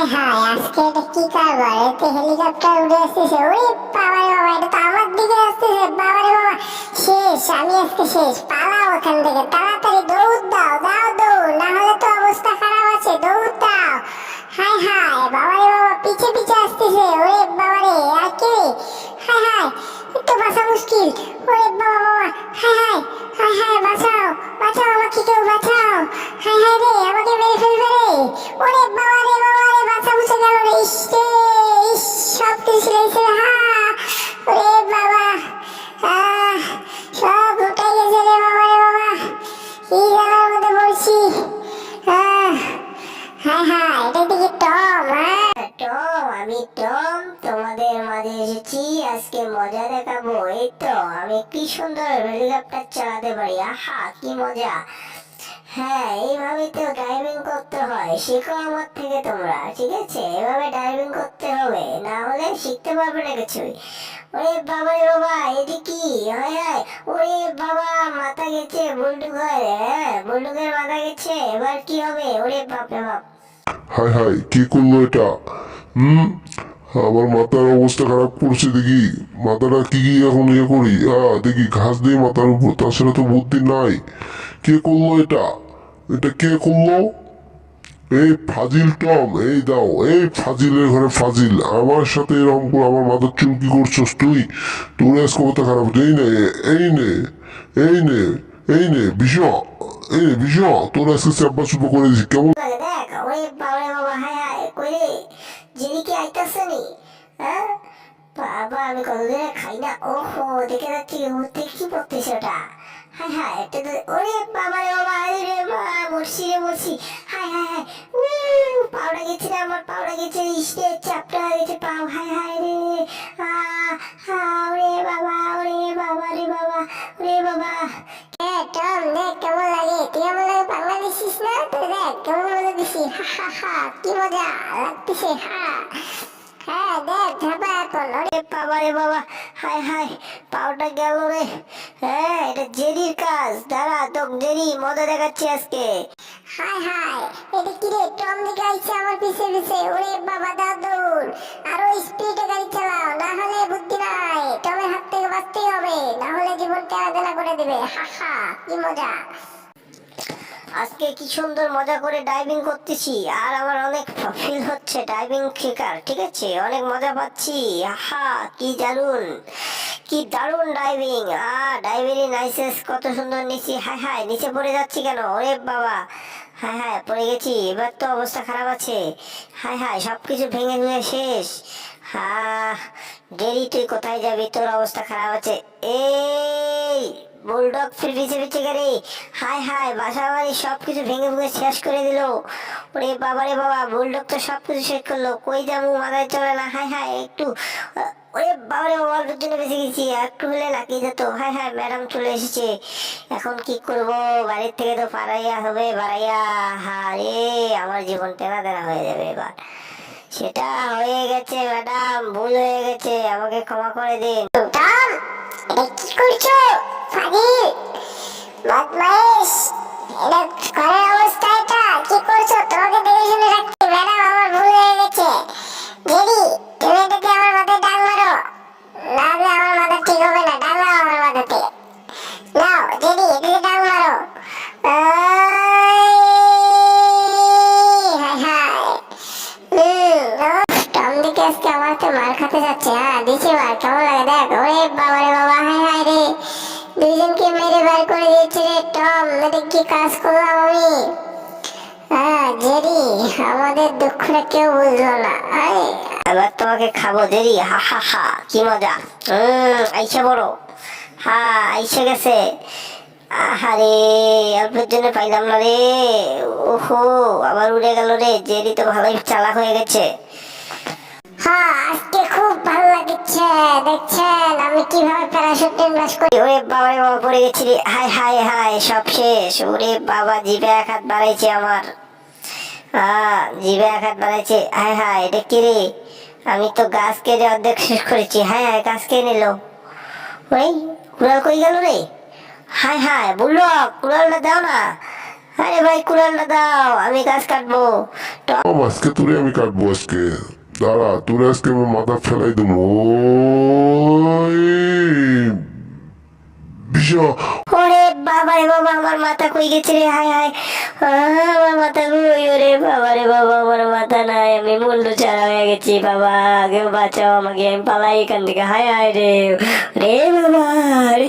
হ্যাঁ, আজকে এটা কি কারবার? এতে হেলিকপ্টার উড়ে আসতেছে। ওরে বাবারে বাবা, এটা তো আমার দিকে আসতেছে। বাবারে বাবা, শেষ, আমি আজকে শেষ। পালাও ওখান থেকে, তাড়াতাড়ি দৌড় দাও, দাও দৌড়, না হলে তো অবস্থা খারাপ আছে। দৌড় দাও। হায় হায়, বাবারে বাবা, পিছে পিছে আসতেছে। ওরে বাবারে, আর কে? হায় হায়, একটু বাঁচা মুশকিল। ওরে বাবা বাবা, হায় হায়, হায় হায়, বাঁচাও, বাঁচাও, আমাকে কেউ বাঁচাও। হায় হায় রে, আমাকে মেরে ফেলবে রে। ওরে বাবা রে বাবা রে, বাঁচা মুছে গেল রে। ইস রে, ইস, সব কিছু লেগেছে। হা, ওরে বাবা, আহ, সব উঠে গেছে রে বাবা রে বাবা। কি জানার মধ্যে পড়ছি। আহ, হায় হায়, এটা দিকে টম। হ্যাঁ টম, আমি টম, তোমাদের মাঝে এসেছি। আজকে মজা দেখাবো। এই তো আমি কি সুন্দর হেলিকপ্টার চালাতে পারি। আহা কি মজা। হ্যাঁ, এইভাবে তো ড্রাইভিং করতে হয়। শিখো আমার থেকে তোমরা, ঠিক আছে? এভাবে ড্রাইভিং করতে হবে, না হলে শিখতে পারবে না কিছুই। ওরে বাবা রে বাবা, এটি কি? হায় হায়, ওরে বাবা, মাথা গেছে বুলডুগের। হ্যাঁ, বুলডুগের মাথা গেছে। এবার কি হবে? ওরে বাপ রে বাপ। হায় হায়, কে করলো এটা? হুম, আমার মাথার অবস্থা খারাপ করছে দেখি। মাথাটা কি এখন করি? দেখি ঘাস দিয়ে মাথার উপর, তাছাড়া তো বুদ্ধি নাই। কে করলো এটা? এটা কে করলো? এই ফাজিল টম, এই দাও, এই ফাজিলের ঘরে ফাজিল আমার সাথে এরকম করে আমার মাথার চুল কি করছস তুই? তোর আজকে মাথা খারাপ। এই নে, এই নে, এই নে, এই নে বিষ, এই নে বিষ, তোর আজকে চাপ্পা চুপা করে দিছি কেমন? দেখ, ওরে বাবা রে বাবা, হায় হায়, কই রে? জেরিকে আইতাছে নি? হ্যাঁ বাবা, আমি কতদিনে খাই না। ওহো, দেখে যাচ্ছি ঘুরতে কি পড়তেছে ওটা। হায় হায়, এটা তো, ওরে বাবা রে বাবা, আরে রে বাবা, মরছি রে মরছি। হায় হায় হায়, পাউডা গেছে রে, আমার পাউডা গেছে। ইসে চাপটা হয়ে গেছে পাও। হায় হায় রে, ওরে বাবা, ওরে বাবা রে বাবা, ওরে বাবা। টম, দেখ কেমন লাগে। তুই আমার লাগে পাঙ্গা দিছিস না? তো দেখ কেমন মজা দিছি। হা হা হা, কি মজা লাগতেছে। হ্যাঁ দেখ, ধাপা এখন। ওরে বাবা রে বাবা, হায় হায়, পাউটা গেল রে। হ্যাঁ, এটা জেরির কাজ। দাঁড়া, তো জেরি মজা দেখাচ্ছি আজকে। হায় হায়, এটা কি রে? টম দিকে আইছে আমার পিছে পিছে। ওরে বাবা, দাদুর আরো স্পিডে গাড়ি চালাও, না হলে বুদ্ধি নাই। টমের হাত থেকে বাঁচতেই হবে, না হলে জীবনটা আদালা করে দিবে। হা হা, কি মজা। আজকে কি সুন্দর মজা করে ড্রাইভিং করতেছি, আর আমার অনেক ফিল হচ্ছে ড্রাইভিং শেখার। ঠিক আছে, অনেক মজা পাচ্ছি। আহা কি দারুন, কি দারুন ড্রাইভিং। ড্রাইভিং লাইসেন্স কত সুন্দর নিছি। হায় হায়, নিচে পড়ে যাচ্ছি কেন? ওরে বাবা, হায় হায়, পড়ে গেছি। এবার তো অবস্থা খারাপ আছে। হায় হায়, সবকিছু ভেঙে ভেঙে শেষ। হা, ডেরি তুই কোথায় যাবি? তোর অবস্থা খারাপ আছে। এই বুলডগ ফির পিছে পিছে গেলে। হায় হায়, বাসা বাড়ি সবকিছু ভেঙে ভেঙে শেষ করে দিল। ওরে বাবা রে বাবা, বুলডগ তো সবকিছু শেষ করলো। কই যাবো, মাথায় চলে না। হায় হায়, একটু, ওরে বাবা রে বাবা, অল্পের জন্য বেঁচে গেছি। একটু হলে লাকিয়ে যেত। হায় হায়, ম্যাডাম চলে এসেছে। এখন কি করব? বাড়ির থেকে তো পারাইয়া হবে, বাড়াইয়া। হারে, আমার জীবন তেনা তেনা হয়ে যাবে এবার। সেটা হয়ে গেছে ম্যাডাম, ভুল হয়ে গেছে, আমাকে ক্ষমা করে দিন। টম, এটা কি করছো? ফাজিল, বদমাইশ, এটা ঘরের অবস্থা। এটা কি করছো? তোমাকে দেখে শুনে রাখছি ম্যাডাম, আমার ভুল হয়ে গেছে। জেরি, তুমি এটাকে আমার মাথায় ডাং মারো, না হলে আমার মাথা ঠিক হবে না। ডাং মারো আমার মাথাতে। নাও জেরি, এটাকে ডাং মারো। হায় হায়, টম দিকে আজকে আমার তো মার খেতে যাচ্ছে। দিছি মার, কেমন লাগে দেখ। ওরে বাবা রে বাবা, হায় হায় রে, দুইজনকে মেরে বের করে দিয়েছে রে টম। এটা কি কাজ করলাম আমি? জেরি, আমাদের দুঃখটা কেউ বুঝলো না। এবার তোমাকে খাবো জেরি। হা হা হা, কি মজা। আইসা বড়, আইসা গেছে। আহারে, অল্পের জন্য পাইলাম না রে। ওহো, আবার উড়ে গেল রে। জেরি তো ভালোই চালাক হয়ে গেছে। আজকে খুব ভালো লাগছে। দেখছেন আমি কিভাবে প্যারাশুট ব্লাস্ট করি? ওরে বাবা রে বাবা, পড়ে গেছি রে। হায় হায় হায়, সব শেষ। ওরে বাবা, জিভে এক হাত বাড়াইছে আমার। জিভে এক হাত বাড়াইছে। হায় হায়, এটা কি রে? আমি তো গাছ কেটে অর্ধেক শেষ করেছি। হায় হায়, গাছ কে নিল? ওই কুড়াল কই গেল রে? হায় হায়, বললো কুড়ালটা দাও না। আরে ভাই কুড়ালটা দাও, আমি গাছ কাটবো। আজকে তোরে আমি কাটবো আজকে। দাঁড়া, তোরে আজকে আমি মাথা ফেলাই দেবো। বিষয় ওরে বাবা রে বাবা, আমার মাথা কই গেছে রে, হায় হায়। আমার মাথা কই, ওরে বাবা রে বাবা, আমার মাথা নাই, আমি মুন্ডু ছাড়া হয়ে গেছি বাবা, কেউ বাঁচাও আমাকে, আমি পালাই এখান থেকে, হায় হায় রে, রে বাবা রে।